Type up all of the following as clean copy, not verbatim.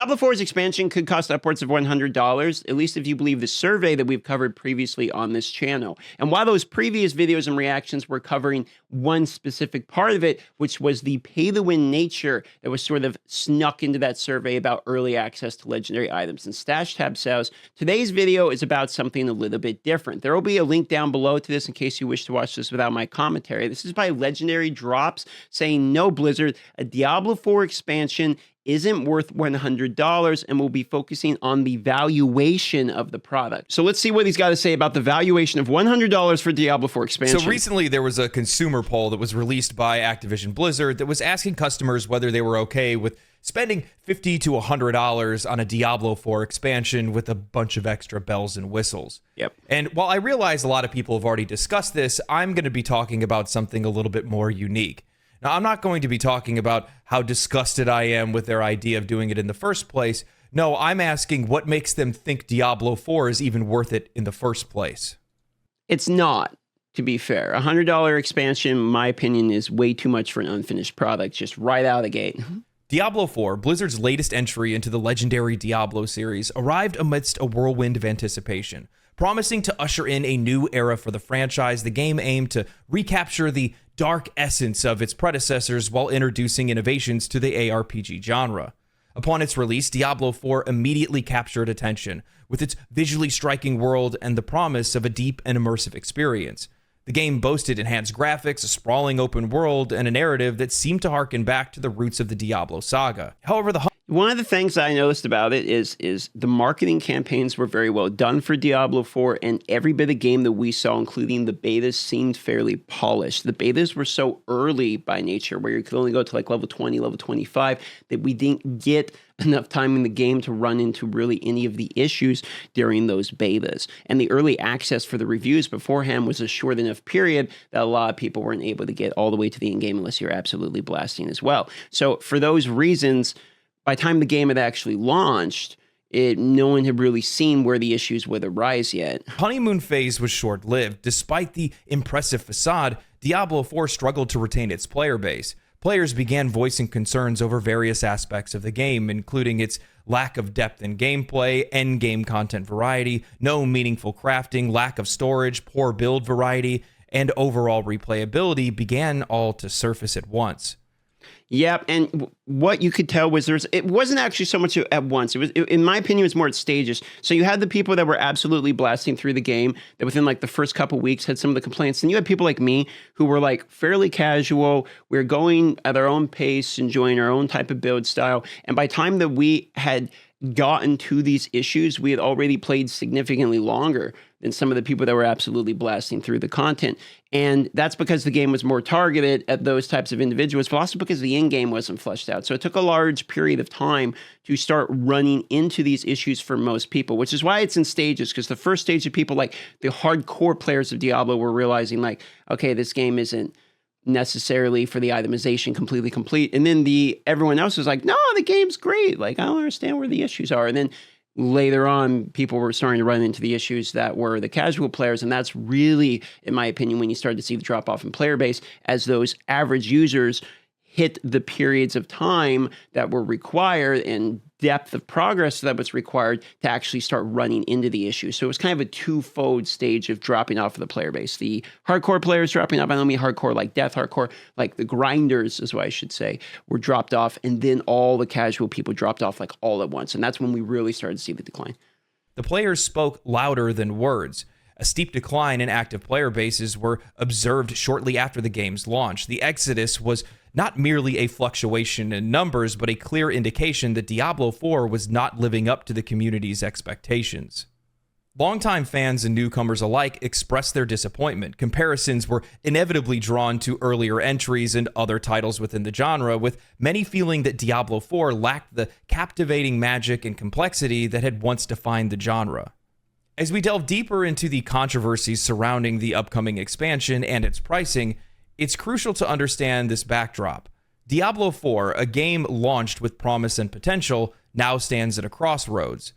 Diablo 4's expansion could cost upwards of $100, at least if you believe the survey that we've covered previously on this channel. And while those previous videos and reactions were covering one specific part of it, which was the pay-to-win nature that was sort of snuck into that survey about early access to legendary items and stash tab sales, today's video is about something a little bit different. There will be a link down below to this in case you wish to watch this without my commentary. This is by Legendary Drops saying, "No, Blizzard, a Diablo 4 expansion isn't worth $100, and we'll be focusing on the valuation of the product." So let's see what he's got to say about the valuation of $100 for Diablo 4 expansion. So recently there was a consumer poll that was released by Activision Blizzard that was asking customers whether they were okay with spending $50 to $100 on a Diablo 4 expansion with a bunch of extra bells and whistles. Yep. And while I realize a lot of people have already discussed this, I'm going to be talking about something a little bit more unique. Now, I'm not going to be talking about how disgusted I am with their idea of doing it in the first place. No, I'm asking what makes them think Diablo 4 is even worth it in the first place. It's not, to be fair. A $100 expansion, in my opinion, is way too much for an unfinished product, just right out of the gate. Diablo 4, Blizzard's latest entry into the legendary Diablo series, arrived amidst a whirlwind of anticipation. Promising to usher in a new era for the franchise, the game aimed to recapture the dark essence of its predecessors while introducing innovations to the ARPG genre. Upon its release, Diablo 4 immediately captured attention, with its visually striking world and the promise of a deep and immersive experience. The game boasted enhanced graphics, a sprawling open world, and a narrative that seemed to harken back to the roots of the Diablo saga. However, one of the things I noticed about it is the marketing campaigns were very well done for Diablo 4, and every bit of game that we saw, including the betas, seemed fairly polished. The betas were so early by nature, where you could only go to like level 20, level 25, that we didn't get enough time in the game to run into really any of the issues during those betas. And the early access for the reviews beforehand was a short enough period that a lot of people weren't able to get all the way to the end game unless you're absolutely blasting as well. So for those reasons, by the time the game had actually launched, no one had really seen where the issues would arise yet. Honeymoon phase was short-lived. Despite the impressive facade, Diablo 4 struggled to retain its player base. Players began voicing concerns over various aspects of the game, including its lack of depth in gameplay, endgame content variety, no meaningful crafting, lack of storage, poor build variety, and overall replayability began all to surface at once. Yep, and what you could tell was it wasn't actually so much at once. In my opinion, it was more at stages. So you had the people that were absolutely blasting through the game, that within like the first couple weeks had some of the complaints. And you had people like me who were like fairly casual. We were going at our own pace, enjoying our own type of build style. And by the time that we had gotten to these issues, we had already played significantly longer than some of the people that were absolutely blasting through the content. And that's because the game was more targeted at those types of individuals, but also because the end game wasn't fleshed out. So it took a large period of time to start running into these issues for most people, which is why it's in stages, because the first stage of people, like the hardcore players of Diablo, were realizing like, okay, this game isn't necessarily for the itemization completely complete. And then everyone else was like, no, the game's great. Like, I don't understand where the issues are. And then later on, people were starting to run into the issues that were the casual players. And that's really, in my opinion, when you started to see the drop off in player base as those average users hit the periods of time that were required and depth of progress that was required to actually start running into the issue. So it was kind of a twofold stage of dropping off of the player base. The hardcore players dropping off, I don't mean hardcore like death hardcore, like the grinders is what I should say, were dropped off, and then all the casual people dropped off like all at once. And that's when we really started to see the decline. The players spoke louder than words. A steep decline in active player bases were observed shortly after the game's launch. The exodus was not merely a fluctuation in numbers, but a clear indication that Diablo 4 was not living up to the community's expectations. Longtime fans and newcomers alike expressed their disappointment. Comparisons were inevitably drawn to earlier entries and other titles within the genre, with many feeling that Diablo 4 lacked the captivating magic and complexity that had once defined the genre. As we delve deeper into the controversies surrounding the upcoming expansion and its pricing, it's crucial to understand this backdrop. Diablo 4, a game launched with promise and potential, now stands at a crossroads.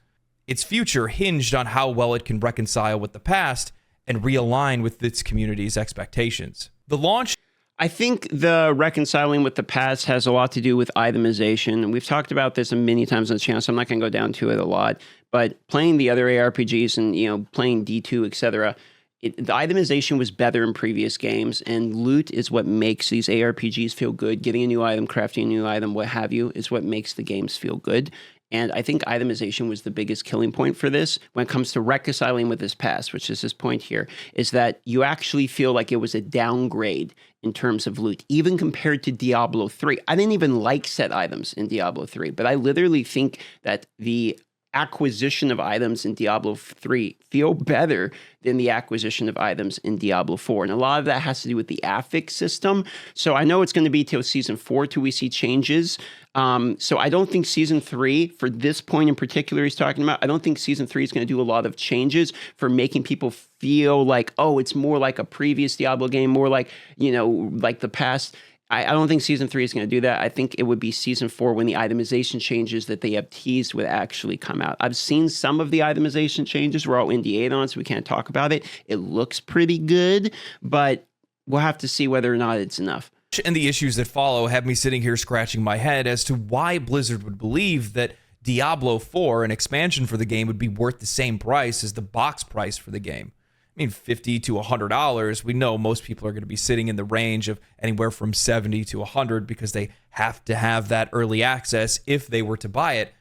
Its future hinged on how well it can reconcile with the past and realign with its community's expectations. The launch I think the reconciling with the past has a lot to do with itemization. And we've talked about this many times on the channel, so I'm not going to go down to it a lot. But playing the other ARPGs and, playing D2, etc., the itemization was better in previous games, and loot is what makes these ARPGs feel good. Getting a new item, crafting a new item, what have you, is what makes the games feel good. And I think itemization was the biggest killing point for this when it comes to reconciling with this past, which is this point here, is that you actually feel like it was a downgrade in terms of loot, even compared to Diablo 3. I didn't even like set items in Diablo 3, but I literally think that the acquisition of items in Diablo 3 feel better than the acquisition of items in Diablo 4. And a lot of that has to do with the affix system. So I know it's going to be till Season 4 till we see changes. So I don't think Season 3, for this point in particular he's talking about, I don't think Season 3 is going to do a lot of changes for making people feel like, oh, it's more like a previous Diablo game, more like, like the past. I don't think Season 3 is going to do that. I think it would be Season 4 when the itemization changes that they have teased would actually come out. I've seen some of the itemization changes. We're all NDA'd on, so we can't talk about it. It looks pretty good, but we'll have to see whether or not it's enough. And the issues that follow have me sitting here scratching my head as to why Blizzard would believe that Diablo 4, an expansion for the game, would be worth the same price as the box price for the game. I mean, $50 to $100, we know most people are going to be sitting in the range of anywhere from $70 to $100 because they have to have that early access if they were to buy it.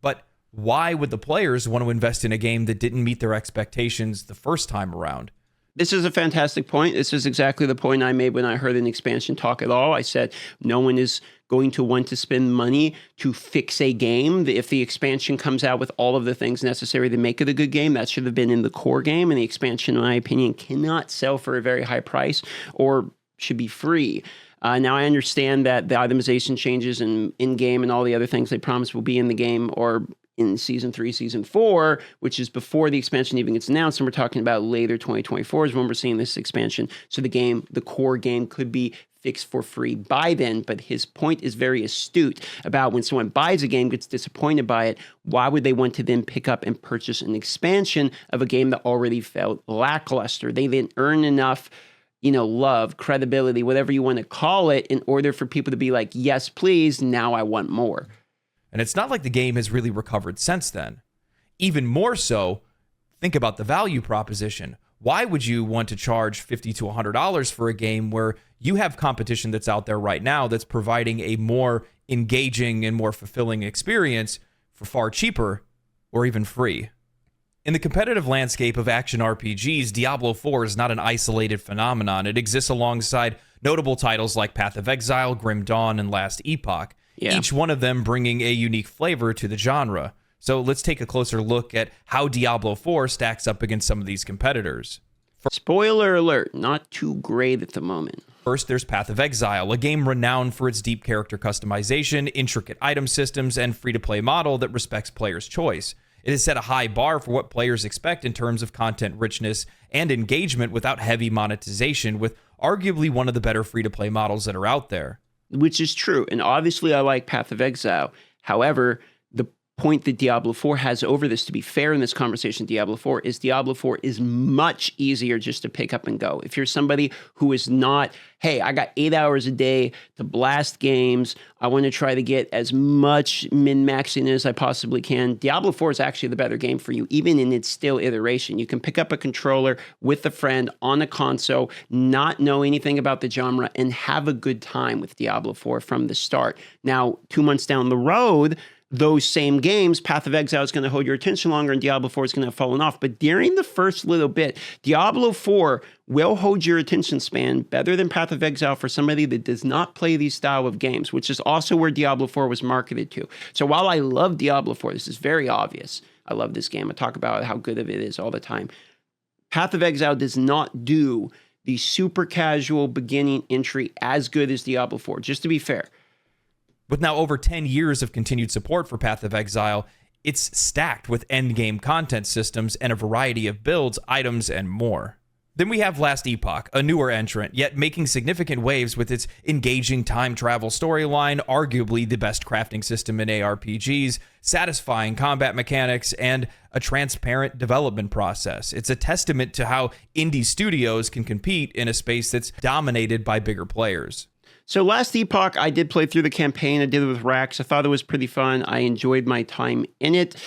But why would the players want to invest in a game that didn't meet their expectations the first time around? This is a fantastic point. This is exactly the point I made when I heard an expansion talk at all. I said no one is going to want to spend money to fix a game. If the expansion comes out with all of the things necessary to make it a good game, that should have been in the core game. And the expansion, in my opinion, cannot sell for a very high price or should be free. Now, I understand that the itemization changes and in-game and all the other things they promised will be in the game or in Season 3, Season 4, which is before the expansion even gets announced, and we're talking about later 2024 is when we're seeing this expansion. So the core game could be fixed for free by then, but his point is very astute about when someone buys a game, gets disappointed by it, why would they want to then pick up and purchase an expansion of a game that already felt lackluster? They didn't earn enough love, credibility, whatever you want to call it, in order for people to be like, yes, please, now I want more. And it's not like the game has really recovered since then. Even more so, think about the value proposition. Why would you want to charge $50 to $100 for a game where you have competition that's out there right now that's providing a more engaging and more fulfilling experience for far cheaper or even free? In the competitive landscape of action RPGs, Diablo 4 is not an isolated phenomenon. It exists alongside notable titles like Path of Exile, Grim Dawn, and Last Epoch, each one of them bringing a unique flavor to the genre. So let's take a closer look at how Diablo 4 stacks up against some of these competitors. Spoiler alert, not too great at the moment. First, there's Path of Exile, a game renowned for its deep character customization, intricate item systems, and free-to-play model that respects players' choice. It has set a high bar for what players expect in terms of content richness and engagement without heavy monetization, with arguably one of the better free-to-play models that are out there. Which is true, and obviously I like Path of Exile. However, the point that Diablo 4 has over this, to be fair in this conversation, Diablo 4 is much easier just to pick up and go. If you're somebody who is not, hey, I got 8 hours a day to blast games, I want to try to get as much min-maxing as I possibly can, Diablo 4 is actually the better game for you, even in its still iteration. You can pick up a controller with a friend on a console, not know anything about the genre, and have a good time with Diablo 4 from the start. Now, 2 months down the road, those same games, Path of Exile is going to hold your attention longer and Diablo 4 is going to have fallen off. But during the first little bit, Diablo 4 will hold your attention span better than Path of Exile for somebody that does not play these style of games, which is also where Diablo 4 was marketed to. So while I love Diablo 4, this is very obvious. I love this game. I talk about how good of it is all the time. Path of Exile does not do the super casual beginning entry as good as Diablo 4, just to be fair. With now over 10 years of continued support for Path of Exile, it's stacked with endgame content systems and a variety of builds, items, and more. Then we have Last Epoch, a newer entrant, yet making significant waves with its engaging time travel storyline, arguably the best crafting system in ARPGs, satisfying combat mechanics, and a transparent development process. It's a testament to how indie studios can compete in a space that's dominated by bigger players. So Last Epoch, I did play through the campaign. I did it with Rax. I thought it was pretty fun. I enjoyed my time in it.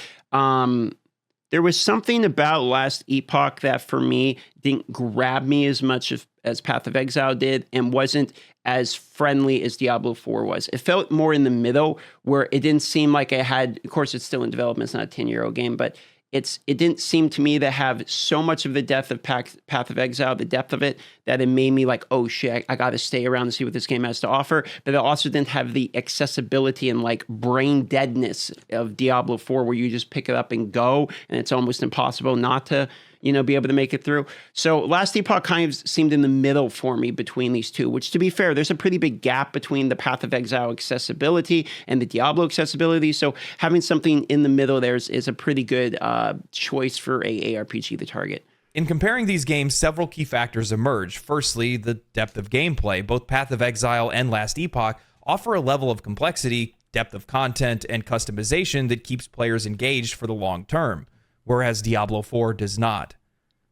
There was something about Last Epoch that for me didn't grab me as much as Path of Exile did and wasn't as friendly as Diablo 4 was. It felt more in the middle where it didn't seem like I had, of course it's still in development, it's not a 10-year-old game, but it didn't seem to me to have so much of the depth of Path of Exile, the depth of it, that it made me like, oh shit, I got to stay around and see what this game has to offer. But it also didn't have the accessibility and like brain deadness of Diablo 4 where you just pick it up and go, and it's almost impossible not to, be able to make it through. So Last Epoch kind of seemed in the middle for me between these two, which to be fair, there's a pretty big gap between the Path of Exile accessibility and the Diablo accessibility. So having something in the middle there is a pretty good choice for a ARPG to target. In comparing these games, several key factors emerge. Firstly, the depth of gameplay. Both Path of Exile and Last Epoch offer a level of complexity, depth of content, and customization that keeps players engaged for the long term, whereas Diablo 4 does not.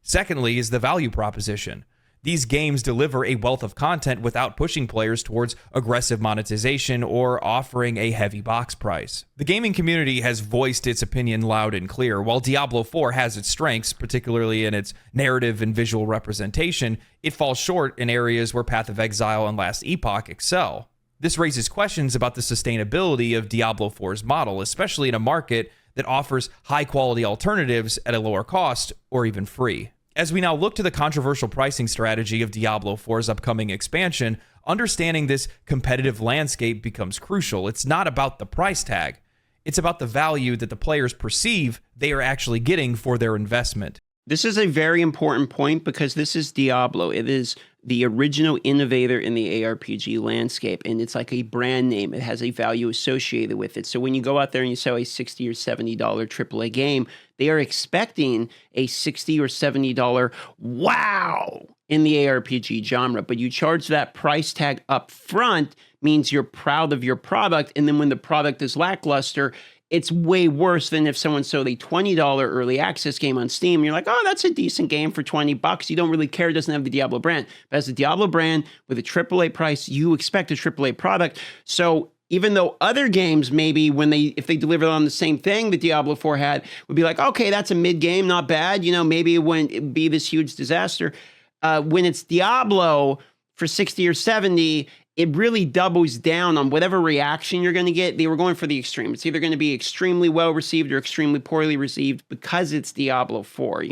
Secondly is the value proposition. These games deliver a wealth of content without pushing players towards aggressive monetization or offering a heavy box price. The gaming community has voiced its opinion loud and clear. While Diablo 4 has its strengths, particularly in its narrative and visual representation, it falls short in areas where Path of Exile and Last Epoch excel. This raises questions about the sustainability of Diablo 4's model, especially in a market that offers high-quality alternatives at a lower cost or even free. As we now look to the controversial pricing strategy of Diablo 4's upcoming expansion, understanding this competitive landscape becomes crucial. It's not about the price tag. It's about the value that the players perceive they are actually getting for their investment. This is a very important point because this is Diablo. It is the original innovator in the ARPG landscape, and it's like a brand name. It has a value associated with it. So when you go out there and you sell a $60 or $70 AAA game, they are expecting a $60 or $70 wow in the ARPG genre, but you charge that price tag up front means you're proud of your product, and then when the product is lackluster, it's way worse than if someone sold a $20 early access game on Steam. You're like, oh, that's a decent game for $20. You don't really care. It doesn't have the Diablo brand. But as a Diablo brand with a AAA price, you expect a AAA product. So even though other games, maybe if they delivered on the same thing that Diablo 4 had, would be like, okay, that's a mid game, not bad. Maybe it wouldn't be this huge disaster. When it's Diablo for 60 or 70, it really doubles down on whatever reaction you're going to get. They were going for the extreme. It's either going to be extremely well received or extremely poorly received because it's Diablo 4,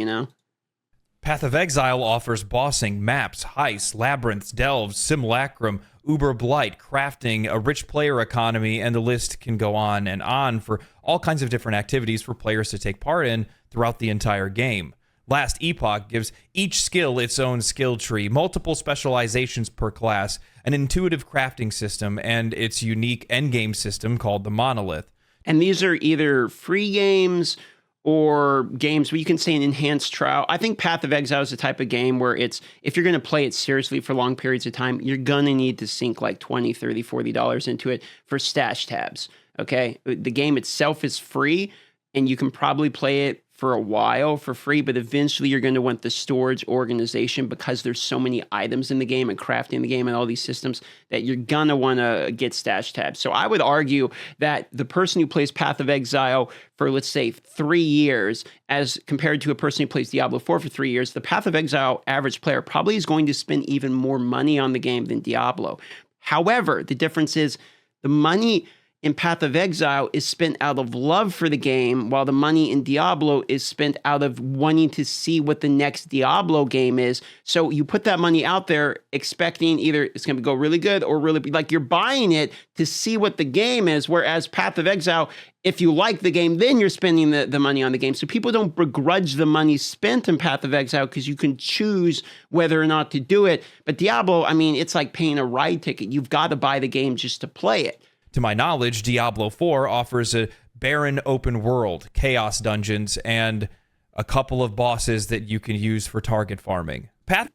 Path of Exile offers bossing, maps, heists, labyrinths, delves, simulacrum, uber blight, crafting, a rich player economy, and the list can go on and on for all kinds of different activities for players to take part in throughout the entire game. Last Epoch gives each skill its own skill tree, multiple specializations per class, an intuitive crafting system, and its unique endgame system called the Monolith. And these are either free games or games where you can say an enhanced trial. I think Path of Exile is the type of game where if you're going to play it seriously for long periods of time, you're going to need to sink like $20, $30, $40 into it for stash tabs, okay? The game itself is free, and you can probably play it for a while for free, but eventually you're going to want the storage organization because there's so many items in the game and crafting the game and all these systems that you're going to want to get stash tabs. So I would argue that the person who plays Path of Exile for, let's say, 3 years, as compared to a person who plays Diablo 4 for 3 years, the Path of Exile average player probably is going to spend even more money on the game than Diablo. However, the difference is the money in Path of Exile is spent out of love for the game, while the money in Diablo is spent out of wanting to see what the next Diablo game is. So you put that money out there expecting either it's going to go really good or really like you're buying it to see what the game is, whereas Path of Exile, if you like the game, then you're spending the money on the game. So people don't begrudge the money spent in Path of Exile because you can choose whether or not to do it. But Diablo, I mean, it's like paying a ride ticket. You've got to buy the game just to play it. To my knowledge, Diablo 4 offers a barren open world, chaos dungeons, and a couple of bosses that you can use for target farming.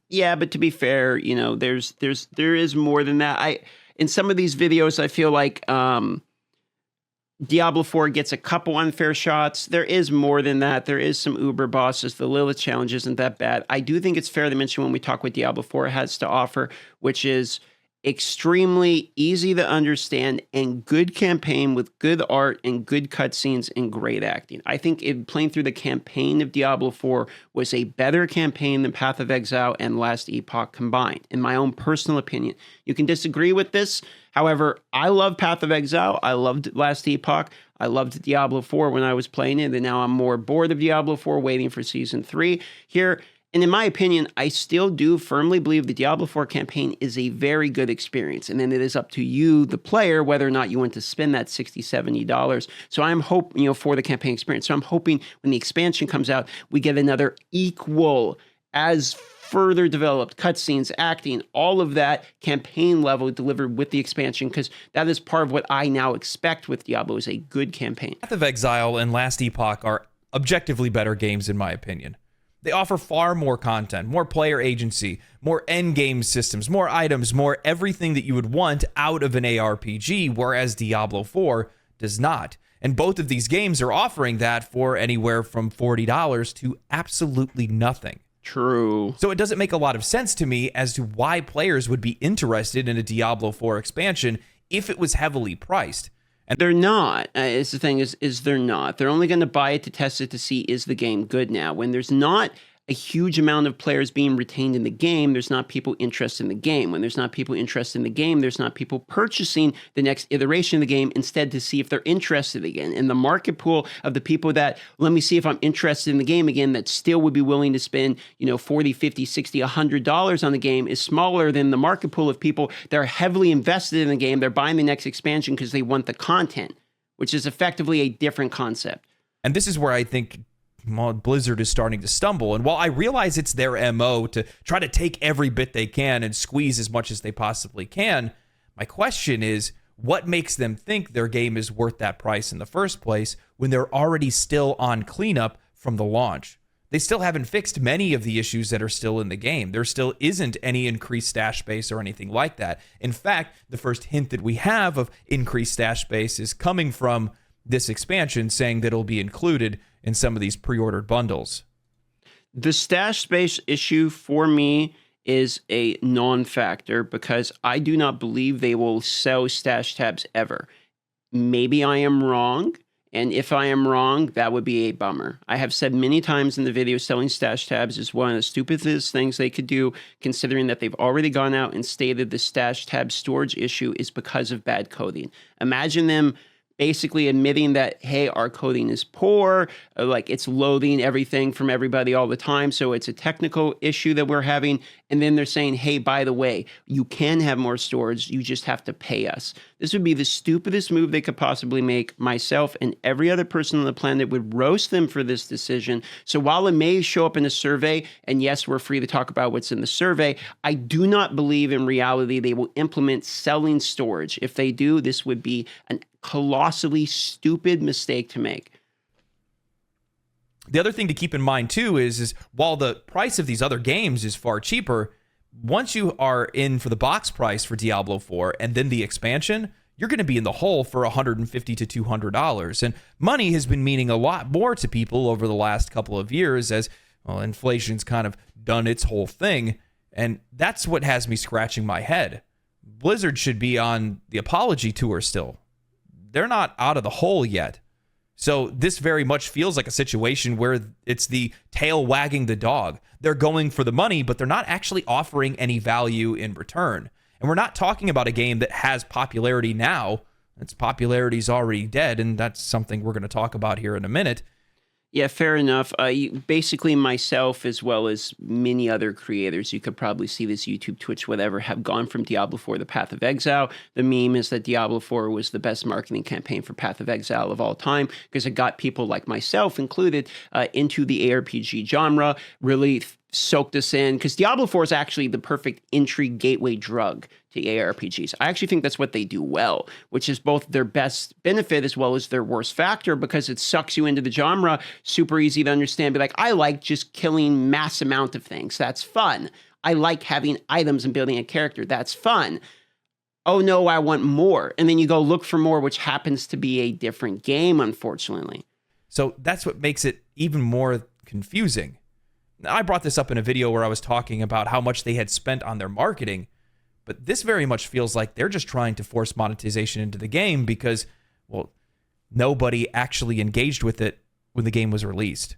Yeah, but to be fair, there is more than that. In some of these videos, I feel like Diablo 4 gets a couple unfair shots. There is more than that. There is some uber bosses. The Lilith challenge isn't that bad. I do think it's fair to mention when we talk what Diablo 4 has to offer, which is extremely easy to understand and good campaign with good art and good cutscenes and great acting. I think playing through the campaign of Diablo 4 was a better campaign than Path of Exile and Last Epoch combined, in my own personal opinion. You can disagree with this. However, I love Path of Exile. I loved Last Epoch. I loved Diablo 4 when I was playing it, and now I'm more bored of Diablo 4, waiting for Season 3 here. And in my opinion, I still do firmly believe the Diablo 4 campaign is a very good experience. And then it is up to you, the player, whether or not you want to spend that $60, $70. So I'm hoping, for the campaign experience. So I'm hoping when the expansion comes out, we get another equal, as further developed cutscenes, acting, all of that campaign level delivered with the expansion, because that is part of what I now expect with Diablo, is a good campaign. Path of Exile and Last Epoch are objectively better games in my opinion. They offer far more content, more player agency, more endgame systems, more items, more everything that you would want out of an ARPG, whereas Diablo 4 does not. And both of these games are offering that for anywhere from $40 to absolutely nothing. True. So it doesn't make a lot of sense to me as to why players would be interested in a Diablo 4 expansion if it was heavily priced. And they're not. It's the thing is they're not. They're only going to buy it to test it to see, is the game good now? When there's not a huge amount of players being retained in the game, there's not people interested in the game. When there's not people interested in the game, there's not people purchasing the next iteration of the game instead to see if they're interested again. And the market pool of the people that, let me see if I'm interested in the game again, that still would be willing to spend, $40, $50, $60, $100 on the game is smaller than the market pool of people that are heavily invested in the game. They're buying the next expansion because they want the content, which is effectively a different concept. And this is where I think Blizzard is starting to stumble. And while I realize it's their MO to try to take every bit they can and squeeze as much as they possibly can, my question is, what makes them think their game is worth that price in the first place when they're already still on cleanup from the launch? They still haven't fixed many of the issues that are still in the game. There still isn't any increased stash base or anything like that. In fact, the first hint that we have of increased stash base is coming from this expansion, saying that it'll be included in some of these pre-ordered bundles. The stash space issue for me is a non-factor because I do not believe they will sell stash tabs ever. Maybe I am wrong, and if I am wrong, that would be a bummer. I have said many times in the video, selling stash tabs is one of the stupidest things they could do, considering that they've already gone out and stated the stash tab storage issue is because of bad coding. Imagine them basically admitting that, hey, our coding is poor, like it's loading everything from everybody all the time, so it's a technical issue that we're having. And then they're saying, hey, by the way, you can have more storage, you just have to pay us. This would be the stupidest move they could possibly make. Myself and every other person on the planet would roast them for this decision. So while it may show up in a survey, and yes, we're free to talk about what's in the survey, I do not believe in reality they will implement selling storage. If they do, this would be an colossally stupid mistake to make. The other thing to keep in mind too is while the price of these other games is far cheaper, once you are in for the box price for Diablo 4 and then the expansion, you're going to be in the hole for $150 to $200. And money has been meaning a lot more to people over the last couple of years as, well, inflation's kind of done its whole thing. And that's what has me scratching my head. Blizzard should be on the apology tour still. They're not out of the hole yet. So this very much feels like a situation where it's the tail wagging the dog. They're going for the money, but they're not actually offering any value in return. And we're not talking about a game that has popularity now. Its popularity's already dead, and that's something we're going to talk about here in a minute. Yeah, fair enough. Basically, myself, as well as many other creators, you could probably see this, YouTube, Twitch, whatever, have gone from Diablo 4 to Path of Exile. The meme is that Diablo 4 was the best marketing campaign for Path of Exile of all time because it got people like myself included into the ARPG genre, really soaked us in, because Diablo 4 is actually the perfect entry gateway drug to ARPGs. I actually think that's what they do well, which is both their best benefit as well as their worst factor, because it sucks you into the genre, super easy to understand. Be like, I like just killing mass amount of things. That's fun. I like having items and building a character. That's fun. Oh no, I want more. And then you go look for more, which happens to be a different game, unfortunately. So that's what makes it even more confusing. I brought this up in a video where I was talking about how much they had spent on their marketing, but this very much feels like they're just trying to force monetization into the game because, well, nobody actually engaged with it when the game was released.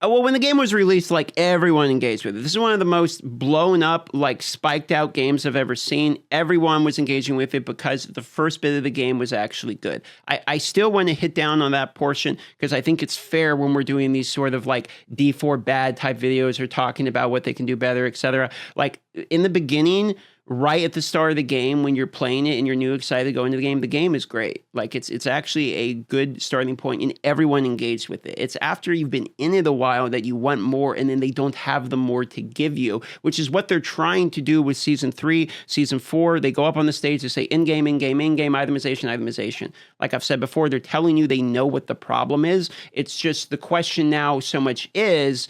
Well, when the game was released, like, everyone engaged with it. This is one of the most blown up, like, spiked out games I've ever seen. Everyone was engaging with it because the first bit of the game was actually good. I still want to hit down on that portion because I think it's fair when we're doing these sort of like D4 bad type videos or talking about what they can do better, etc. Like, in the beginning, right at the start of the game, when you're playing it and you're new excited to go into the game is great. Like, it's actually a good starting point and everyone engaged with it. It's after you've been in it a while that you want more, and then they don't have the more to give you, which is what they're trying to do with Season 3, Season 4. They go up on the stage, they say in-game, itemization. Like I've said before, they're telling you they know what the problem is. It's just the question now so much is,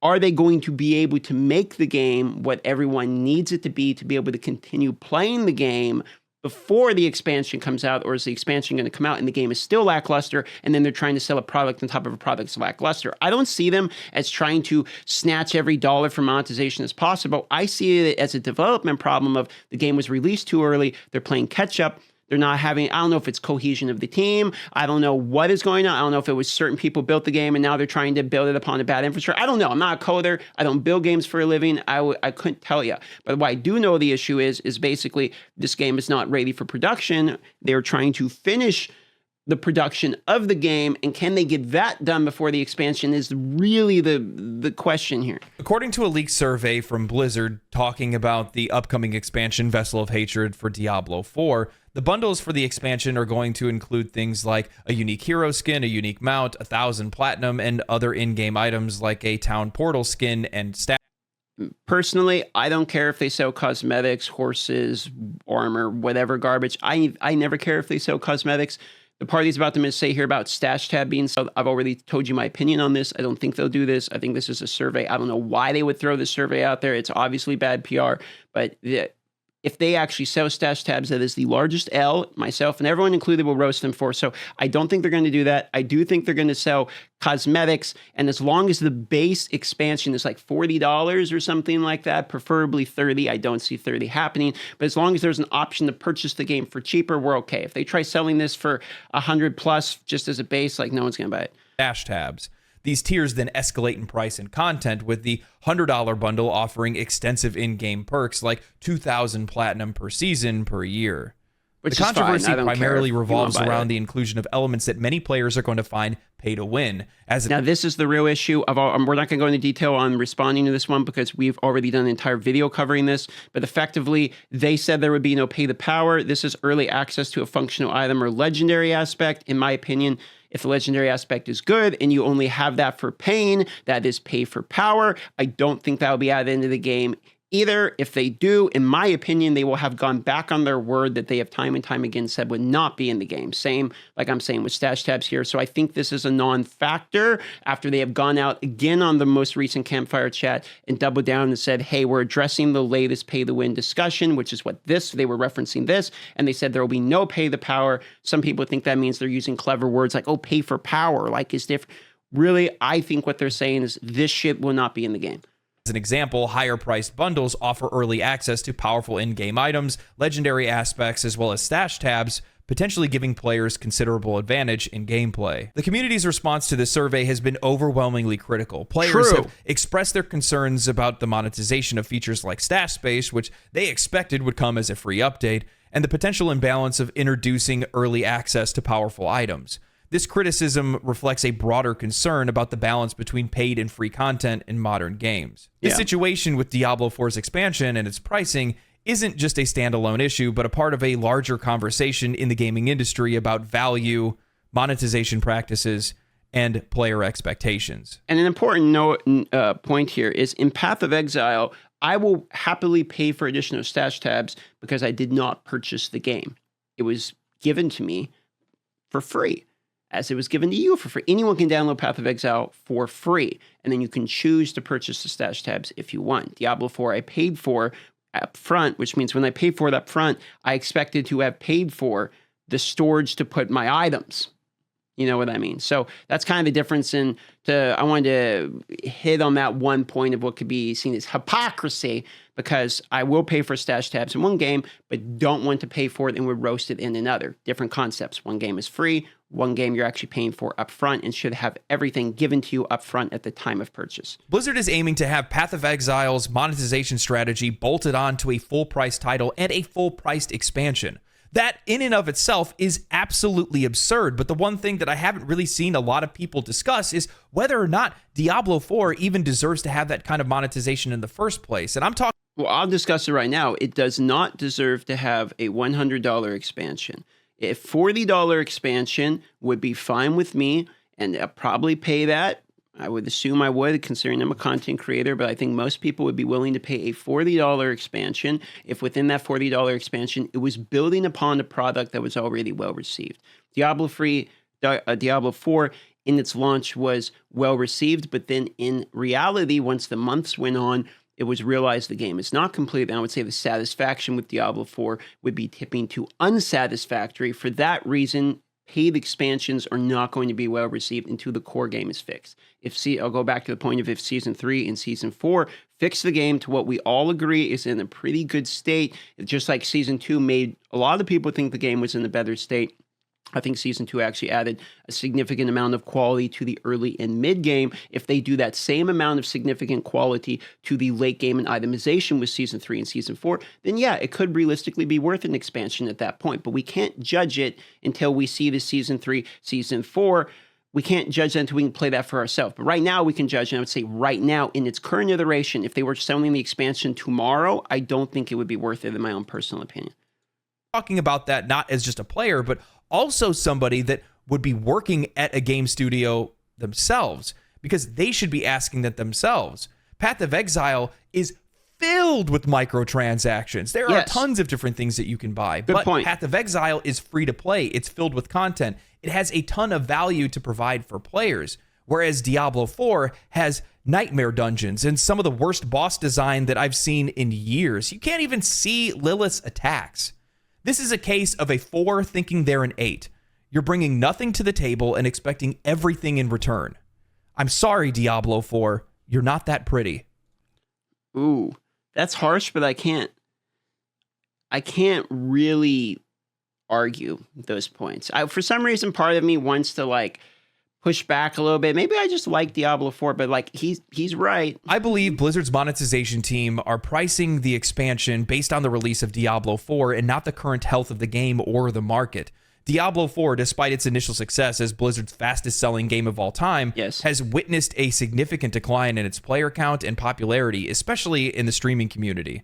are they going to be able to make the game what everyone needs it to be able to continue playing the game before the expansion comes out, or is the expansion going to come out and the game is still lackluster, and then they're trying to sell a product on top of a product that's lackluster? I don't see them as trying to snatch every dollar from monetization as possible. I see it as a development problem of the game was released too early, they're playing catch up. They're not having, I don't know if it's cohesion of the team. I don't know what is going on. I don't know if it was certain people built the game and now they're trying to build it upon a bad infrastructure. I don't know. I'm not a coder. I don't build games for a living. I couldn't tell you. But what I do know the issue is basically this game is not ready for production. They're trying to finish the production of the game, and can they get that done before the expansion is really the question here. According to a leaked survey from Blizzard talking about the upcoming expansion Vessel of Hatred for Diablo 4, the bundles for the expansion are going to include things like a unique hero skin, a unique mount, 1,000 platinum, and other in-game items like a town portal skin and stat. Personally, I don't care if they sell cosmetics, horses, armor, whatever garbage. I never care if they sell cosmetics. The party's about to say here about stash tab being sold. I've already told you my opinion on this. I don't think they'll do this. I think this is a survey. I don't know why they would throw this survey out there. It's obviously bad PR, but if they actually sell stash tabs, that is the largest L myself and everyone included will roast them for. So I don't think they're going to do that. I do think they're going to sell cosmetics. And as long as the base expansion is like $40 or something like that, preferably 30, I don't see 30 happening. But as long as there's an option to purchase the game for cheaper, we're okay. If they try selling this for 100 plus just as a base, like no one's going to buy it. Stash tabs. These tiers then escalate in price and content, with the $100 bundle offering extensive in-game perks like 2,000 platinum per season per year. Which the controversy primarily revolves around the the inclusion of elements that many players are going to find pay to win. Now, this is the real issue. We're not going to go into detail on responding to this one because we've already done an entire video covering this. But effectively, they said there would be no pay the power. This is early access to a functional item or legendary aspect. In my opinion, if the legendary aspect is good and you only have that for paying, that is pay for power. I don't think that will be added into the game either. If they do, in my opinion, they will have gone back on their word that they have time and time again said would not be in the game. Same, like I'm saying, with stash tabs here. So I think this is a non-factor after they have gone out again on the most recent Campfire chat and doubled down and said, hey, we're addressing the latest pay-to-win discussion, which is what they were referencing this, and they said there will be no pay the power. Some people think that means they're using clever words like, oh, pay for power, like is different. Really, I think what they're saying is this shit will not be in the game. As an example, higher-priced bundles offer early access to powerful in-game items, legendary aspects, as well as stash tabs, potentially giving players considerable advantage in gameplay. The community's response to this survey has been overwhelmingly critical. Players have expressed their concerns about the monetization of features like stash space, which they expected would come as a free update, and the potential imbalance of introducing early access to powerful items. This criticism reflects a broader concern about the balance between paid and free content in modern games. This situation with Diablo 4's expansion and its pricing isn't just a standalone issue, but a part of a larger conversation in the gaming industry about value, monetization practices, and player expectations. And an important point here is in Path of Exile, I will happily pay for additional stash tabs because I did not purchase the game. It was given to me for free, as it was given to you for free. Anyone can download Path of Exile for free, and then you can choose to purchase the stash tabs if you want. Diablo 4 I paid for up front, which means when I paid for it up front, I expected to have paid for the storage to put my items. You know what I mean? So that's kind of the difference I wanted to hit on that one point of what could be seen as hypocrisy, because I will pay for stash tabs in one game, but don't want to pay for it and would roast it in another. Different concepts. One game is free, one game you're actually paying for up front and should have everything given to you up front at the time of purchase. Blizzard is aiming to have Path of Exile's monetization strategy bolted on to a full-priced title and a full-priced expansion. That in and of itself is absolutely absurd, but the one thing that I haven't really seen a lot of people discuss is whether or not Diablo 4 even deserves to have that kind of monetization in the first place. And I'm talking... Well, I'll discuss it right now. It does not deserve to have a $100 expansion. A $40 expansion would be fine with me, and I'll probably pay that. I would assume I would, considering I'm a content creator, but I think most people would be willing to pay a $40 expansion if within that $40 expansion, it was building upon a product that was already well received. Diablo 4 in its launch was well received, but then in reality, once the months went on, it was realized the game is not complete. And I would say the satisfaction with Diablo 4 would be tipping to unsatisfactory. For that reason, paid expansions are not going to be well received until the core game is fixed. I'll go back to the point of if Season 3 and Season 4 fix the game to what we all agree is in a pretty good state, just like Season 2 made a lot of people think the game was in a better state. I think Season 2 actually added a significant amount of quality to the early and mid game. If they do that same amount of significant quality to the late game and itemization with Season 3 and Season 4, then yeah, it could realistically be worth an expansion at that point. But we can't judge it until we see the Season 3, Season 4. We can't judge that until we can play that for ourselves. But right now we can judge, and I would say right now in its current iteration, if they were selling the expansion tomorrow, I don't think it would be worth it in my own personal opinion. Talking about that not as just a player, but also somebody that would be working at a game studio themselves, because they should be asking that themselves. Path of Exile is filled with microtransactions. There are tons of different things that you can buy. But Path of Exile is free to play. It's filled with content. It has a ton of value to provide for players. Whereas Diablo 4 has nightmare dungeons and some of the worst boss design that I've seen in years. You can't even see Lilith's attacks. This is a case of a 4 thinking they're an 8. You're bringing nothing to the table and expecting everything in return. I'm sorry, Diablo 4. You're not that pretty. Ooh, that's harsh, but I can't really argue those points. For some reason, part of me wants to push back a little bit. Maybe I just like Diablo 4, but he's right. I believe Blizzard's monetization team are pricing the expansion based on the release of Diablo 4 and not the current health of the game or the market. Diablo 4, despite its initial success as Blizzard's fastest selling game of all time, has witnessed a significant decline in its player count and popularity, especially in the streaming community.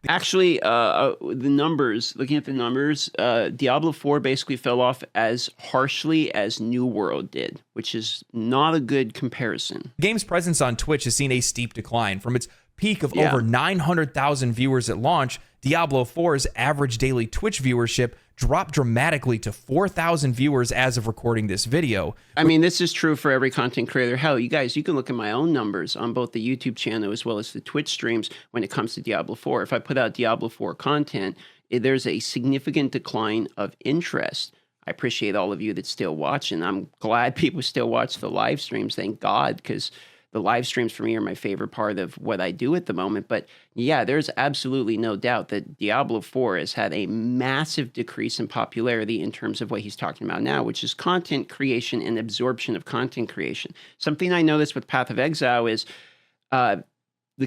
Actually, looking at the numbers, Diablo 4 basically fell off as harshly as New World did, which is not a good comparison. The game's presence on Twitch has seen a steep decline. From its peak of over 900,000 viewers at launch, Diablo 4's average daily Twitch viewership dropped dramatically to 4,000 viewers as of recording this video. I mean, this is true for every content creator. Hell, you guys, you can look at my own numbers on both the YouTube channel as well as the Twitch streams when it comes to Diablo 4. If I put out Diablo 4 content, there's a significant decline of interest. I appreciate all of you that still watch, and I'm glad people still watch the live streams. Thank God, because the live streams for me are my favorite part of what I do at the moment. But yeah, there's absolutely no doubt that Diablo 4 has had a massive decrease in popularity in terms of what he's talking about now, which is content creation and absorption of content creation. Something I noticed with Path of Exile is the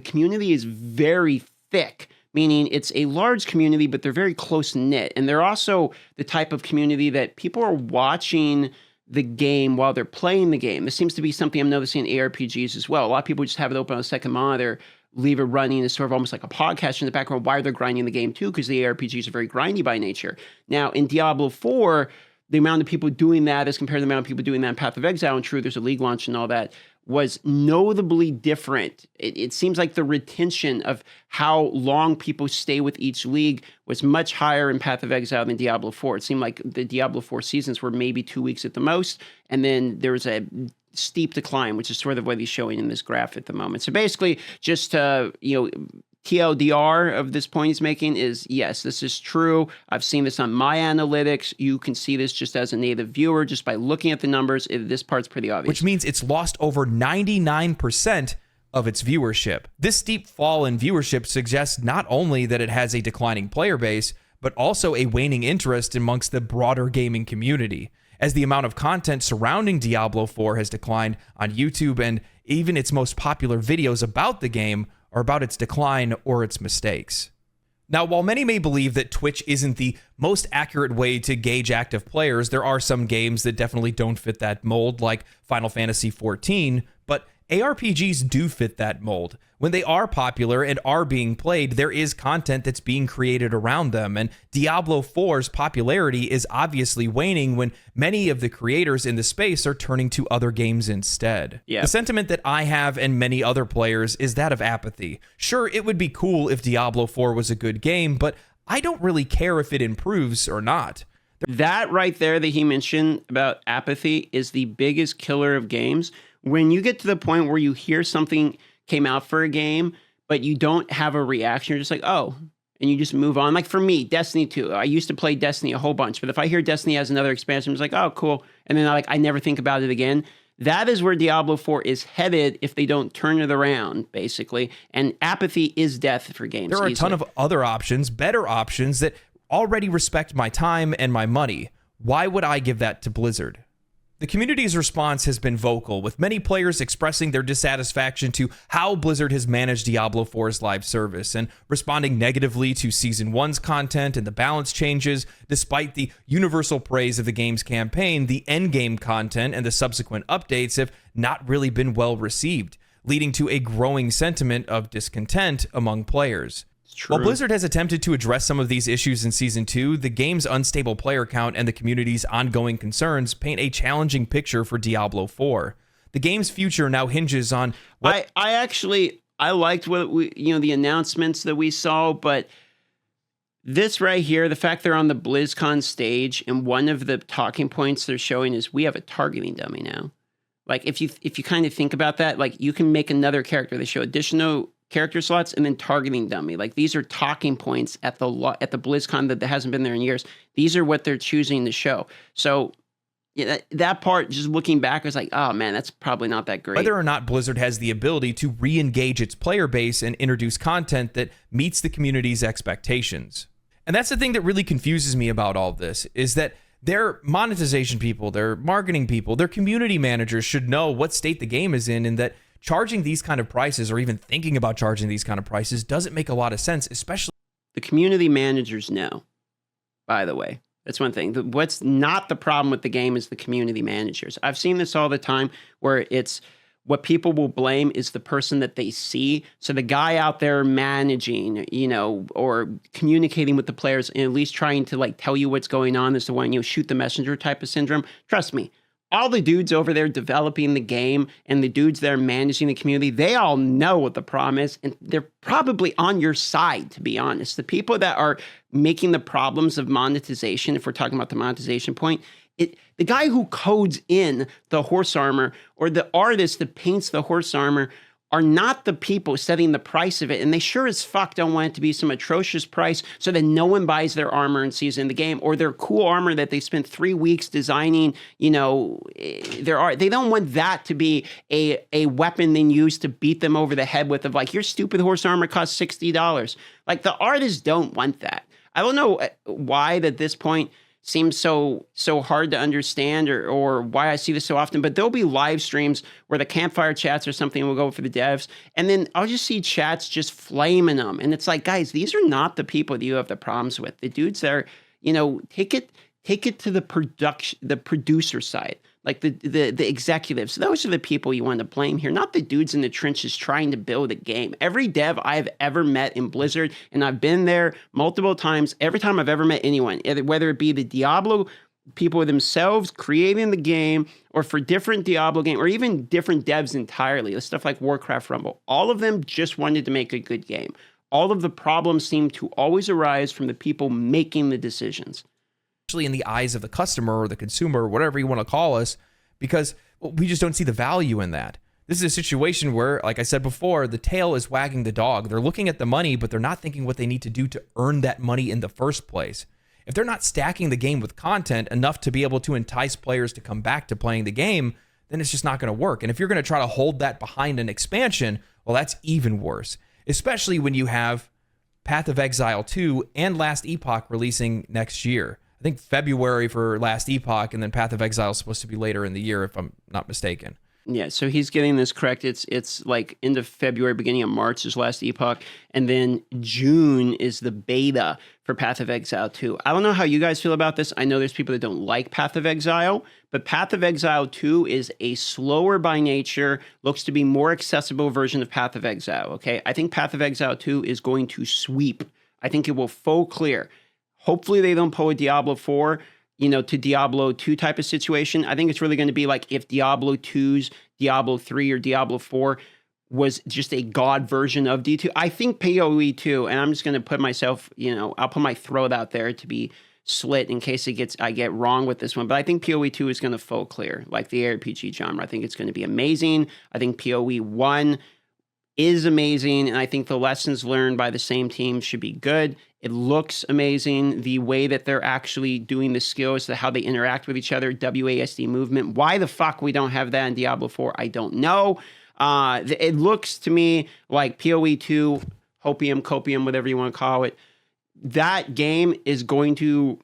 community is very thick, meaning it's a large community, but they're very close-knit. And they're also the type of community that people are watching the game while they're playing the game. This seems to be something I'm noticing in ARPGs as well. A lot of people just have it open on a second monitor, leave it running as sort of almost like a podcast in the background while they're grinding the game too, because the ARPGs are very grindy by nature. Now, in Diablo 4, the amount of people doing that as compared to the amount of people doing that in Path of Exile, and true, there's a league launch and all that, was notably different. It seems like the retention of how long people stay with each league was much higher in Path of Exile than Diablo 4. It seemed like the Diablo 4 seasons were maybe 2 weeks at the most, and then there was a steep decline, which is sort of what he's showing in this graph at the moment. So basically, just TLDR of this point he's making is, yes, this is true. I've seen this on my analytics. You can see this just as a native viewer, just by looking at the numbers. This part's pretty obvious. Which means it's lost over 99% of its viewership. This steep fall in viewership suggests not only that it has a declining player base, but also a waning interest amongst the broader gaming community, as the amount of content surrounding Diablo 4 has declined on YouTube, and even its most popular videos about the game are about its decline or its mistakes. Now, while many may believe that Twitch isn't the most accurate way to gauge active players, there are some games that definitely don't fit that mold, like Final Fantasy XIV, but ARPGs do fit that mold. When they are popular and are being played, there is content that's being created around them, and Diablo 4's popularity is obviously waning when many of the creators in the space are turning to other games instead. Yeah. The sentiment that I have and many other players is that of apathy. Sure, it would be cool if Diablo 4 was a good game, but I don't really care if it improves or not. That right there that he mentioned about apathy is the biggest killer of games. When you get to the point where you hear something came out for a game, but you don't have a reaction, you're just like, oh, and you just move on. Like for me, Destiny 2, I used to play Destiny a whole bunch, but if I hear Destiny has another expansion, I'm just like, oh, cool. And then I never think about it again. That is where Diablo 4 is headed if they don't turn it around, basically. And apathy is death for games. There are easily. a ton of other options, better options that already respect my time and my money. Why would I give that to Blizzard? The community's response has been vocal, with many players expressing their dissatisfaction to how Blizzard has managed Diablo 4's live service and responding negatively to Season 1's content and the balance changes. Despite the universal praise of the game's campaign, the endgame content and the subsequent updates have not really been well received, leading to a growing sentiment of discontent among players. True. While Blizzard has attempted to address some of these issues in Season 2, the game's unstable player count and the community's ongoing concerns paint a challenging picture for Diablo 4. The game's future now hinges on what... I liked what the announcements that we saw, but this right here, the fact they're on the BlizzCon stage, and one of the talking points they're showing is we have a targeting dummy now. Like if you kind of think about that, like you can make another character. They show additional character slots and then targeting dummy. Like these are talking points at the BlizzCon that hasn't been there in years. These are what they're choosing to show. So yeah, that part, just looking back, was like, oh man, that's probably not that great. Whether or not Blizzard has the ability to re-engage its player base and introduce content that meets the community's expectations. And that's the thing that really confuses me about all this, is that their monetization people, their marketing people, their community managers should know what state the game is in, and that charging these kind of prices, or even thinking about charging these kind of prices, doesn't make a lot of sense, especially... The community managers know, by the way. That's one thing. What's not the problem with the game is the community managers. I've seen this all the time, where it's what people will blame is the person that they see. So the guy out there managing, or communicating with the players, and at least trying to tell you what's going on, is the one, shoot the messenger type of syndrome. Trust me. All the dudes over there developing the game and the dudes there managing the community, they all know what the problem is, and they're probably on your side, to be honest. The people that are making the problems of monetization, if we're talking about the monetization point, the guy who codes in the horse armor, or the artist that paints the horse armor, are not the people setting the price of it. And they sure as fuck don't want it to be some atrocious price so that no one buys their armor and sees it in the game, or their cool armor that they spent 3 weeks designing, their art. They don't want that to be a weapon then used to beat them over the head with, of your stupid horse armor costs $60. The artists don't want that. I don't know why at this point seems so hard to understand, or why I see this so often, but there'll be live streams where the campfire chats or something will go for the devs, and then I'll just see chats just flaming them. And it's like, guys, these are not the people that you have the problems with. The dudes there, take it to the producer side. The executives. Those are the people you want to blame here, not the dudes in the trenches trying to build a game. Every dev I've ever met in Blizzard, and I've been there multiple times, every time I've ever met anyone, whether it be the Diablo people themselves creating the game, or for different Diablo game, or even different devs entirely, stuff like Warcraft Rumble, all of them just wanted to make a good game. All of the problems seem to always arise from the people making the decisions. Especially in the eyes of the customer or the consumer, or whatever you want to call us, because we just don't see the value in that. This is a situation where, like I said before, the tail is wagging the dog. They're looking at the money, but they're not thinking what they need to do to earn that money in the first place. If they're not stacking the game with content enough to be able to entice players to come back to playing the game, then it's just not going to work. And if you're going to try to hold that behind an expansion, well, that's even worse, especially when you have Path of Exile 2 and Last Epoch releasing next year. I think February for Last Epoch, and then Path of Exile is supposed to be later in the year, if I'm not mistaken. Yeah, so he's getting this correct. It's like end of February, beginning of March is Last Epoch, and then June is the beta for Path of Exile 2. I don't know how you guys feel about this. I know there's people that don't like Path of Exile, but Path of Exile 2 is a slower by nature, looks to be more accessible version of Path of Exile, okay? I think Path of Exile 2 is going to sweep. I think it will full clear. Hopefully they don't pull a Diablo 4, to Diablo 2 type of situation. I think it's really going to be like if Diablo 2's Diablo 3 or Diablo 4 was just a god version of D2. I think PoE 2, and I'm just going to put myself, I'll put my throat out there to be slit in case I get wrong with this one. But I think PoE 2 is going to full clear, like the ARPG genre. I think it's going to be amazing. I think PoE 1 is amazing, and I think the lessons learned by the same team should be good. It looks amazing, the way that they're actually doing the skills, how they interact with each other, WASD movement. Why the fuck we don't have that in Diablo 4, I don't know. It looks to me like PoE 2, Hopium, Copium, whatever you want to call it, that game is going to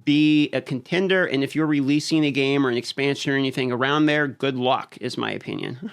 be a contender, and if you're releasing a game or an expansion or anything around there, good luck, is my opinion.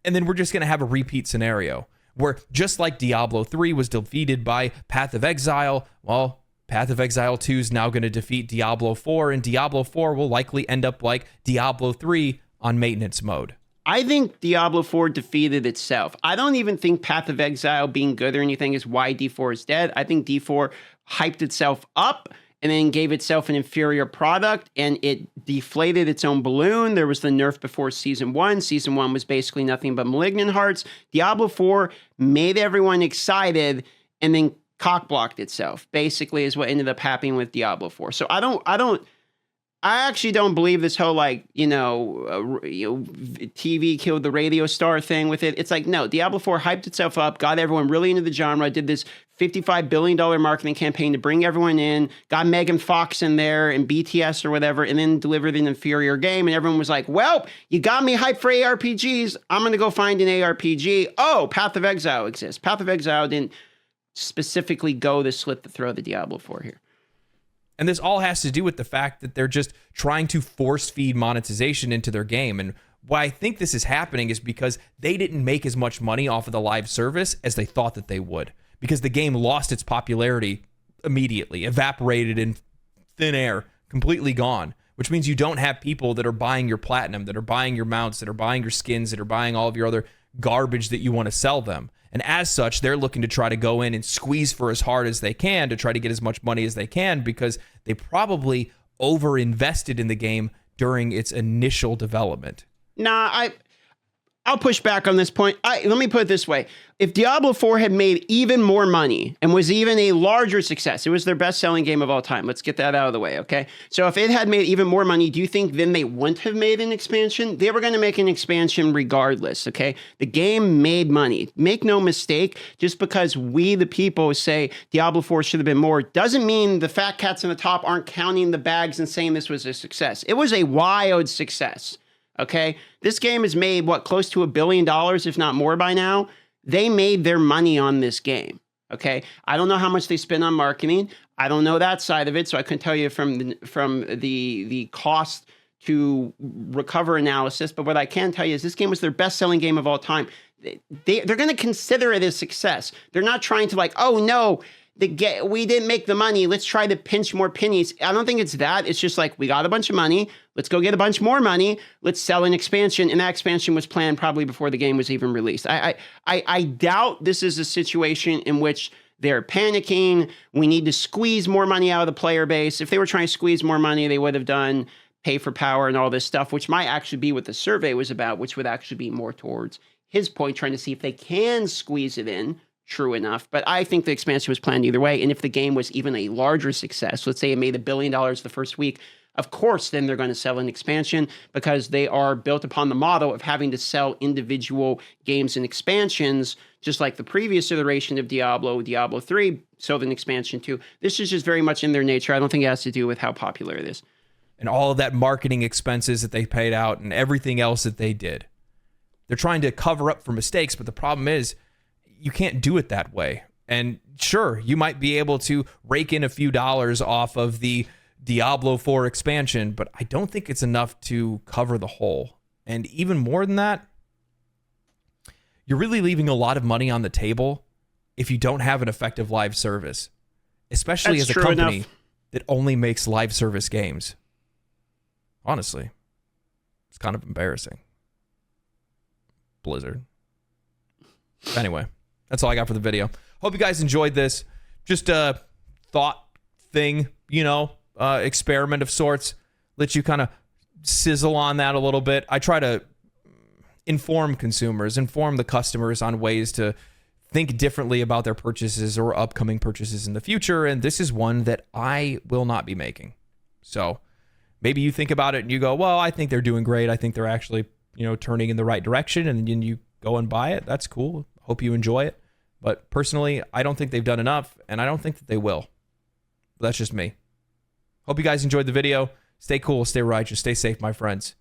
And then we're just going to have a repeat scenario where, just like Diablo 3 was defeated by Path of Exile, well, Path of Exile 2 is now going to defeat Diablo 4, and Diablo 4 will likely end up like Diablo 3 on maintenance mode. I think Diablo 4 defeated itself. I don't even think Path of Exile being good or anything is why D4 is dead. I think D4 hyped itself up and then gave itself an inferior product, and it deflated its own balloon. There was the nerf before Season 1. Season 1 was basically nothing but Malignant Hearts. Diablo 4 made everyone excited and then cockblocked itself, basically, is what ended up happening with Diablo 4. So I actually don't believe this whole, TV killed the radio star thing with it. It's like, no, Diablo 4 hyped itself up, got everyone really into the genre, did this $55 billion marketing campaign to bring everyone in, got Megan Fox in there and BTS or whatever, and then delivered an inferior game. And everyone was like, well, you got me hyped for ARPGs. I'm going to go find an ARPG. Oh, Path of Exile exists. Path of Exile didn't specifically go to slit the throat of the Diablo 4 here. And this all has to do with the fact that they're just trying to force feed monetization into their game. And why I think this is happening is because they didn't make as much money off of the live service as they thought that they would, because the game lost its popularity immediately, evaporated in thin air, completely gone, which means you don't have people that are buying your platinum, that are buying your mounts, that are buying your skins, that are buying all of your other garbage that you want to sell them. And as such, they're looking to try to go in and squeeze for as hard as they can to try to get as much money as they can, because they probably over-invested in the game during its initial development. Nah, I'll push back on this point. Let me put it this way. If Diablo 4 had made even more money and was even a larger success, it was their best-selling game of all time. Let's get that out of the way, okay? So if it had made even more money, do you think then they wouldn't have made an expansion? They were going to make an expansion regardless, okay? The game made money. Make no mistake, just because we, the people, say Diablo 4 should have been more, doesn't mean the fat cats on the top aren't counting the bags and saying this was a success. It was a wild success. Okay, this game has made, close to $1 billion, if not more by now. They made their money on this game. Okay, I don't know how much they spent on marketing. I don't know that side of it, so I couldn't tell you from the cost to recover analysis. But what I can tell you is this game was their best-selling game of all time. They're going to consider it a success. They're not trying to oh no, we didn't make the money, let's try to pinch more pennies. I don't think it's that. It's just we got a bunch of money, let's go get a bunch more money, let's sell an expansion. And that expansion was planned probably before the game was even released. I doubt this is a situation in which they're panicking. We need to squeeze more money out of the player base. If they were trying to squeeze more money, they would have done pay for power and all this stuff, which might actually be what the survey was about, which would actually be more towards his point, trying to see if they can squeeze it in. True enough. But I think the expansion was planned either way. And if the game was even a larger success, let's say it made $1 billion the first week, of course, then they're going to sell an expansion because they are built upon the model of having to sell individual games and expansions, just like the previous iteration of Diablo 3 sold an expansion too. This is just very much in their nature. I don't think it has to do with how popular it is. And all of that marketing expenses that they paid out and everything else that they did. They're trying to cover up for mistakes, but the problem is you can't do it that way. And sure, you might be able to rake in a few dollars off of the Diablo 4 expansion, but I don't think it's enough to cover the hole. And even more than that, you're really leaving a lot of money on the table if you don't have an effective live service, especially as a company that only makes live service games. Honestly, it's kind of embarrassing. Blizzard. Anyway, that's all I got for the video. Hope you guys enjoyed this. Just a thought thing, experiment of sorts. Let you kind of sizzle on that a little bit. I try to inform consumers, inform the customers on ways to think differently about their purchases or upcoming purchases in the future. And this is one that I will not be making. So maybe you think about it and you go, well, I think they're doing great. I think they're actually, turning in the right direction. And then you go and buy it. That's cool. Hope you enjoy it. But personally, I don't think they've done enough, and I don't think that they will. But that's just me. Hope you guys enjoyed the video. Stay cool, stay righteous, stay safe, my friends.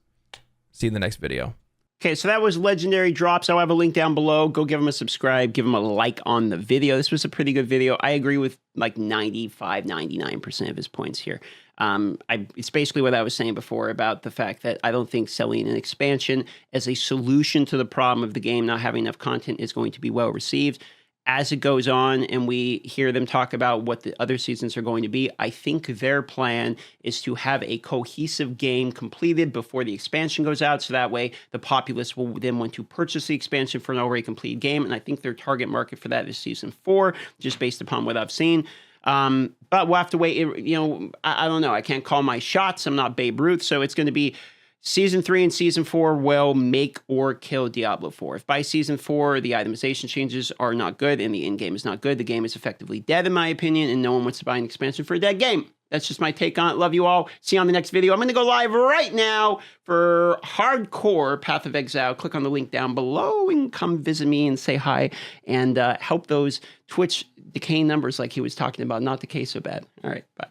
See you in the next video. Okay, so that was Legendary Drops. I'll have a link down below. Go give him a subscribe. Give him a like on the video. This was a pretty good video. I agree with like 95, 99% of his points here. It's basically what I was saying before about the fact that I don't think selling an expansion as a solution to the problem of the game not having enough content is going to be well received. As it goes on and we hear them talk about what the other seasons are going to be, I think their plan is to have a cohesive game completed before the expansion goes out. So that way the populace will then want to purchase the expansion for an already completed game. And I think their target market for that is season 4, just based upon what I've seen. But we'll have to wait. I don't know. I can't call my shots. I'm not Babe Ruth. So it's going to be Season 3 and Season 4 will make or kill Diablo 4. If by Season 4 the itemization changes are not good and the in-game is not good, the game is effectively dead in my opinion, and no one wants to buy an expansion for a dead game. That's just my take on it. Love you all. See you on the next video. I'm going to go live right now for hardcore Path of Exile. Click on the link down below and come visit me and say hi and help those Twitch decaying numbers like he was talking about not decay so bad. All right, bye.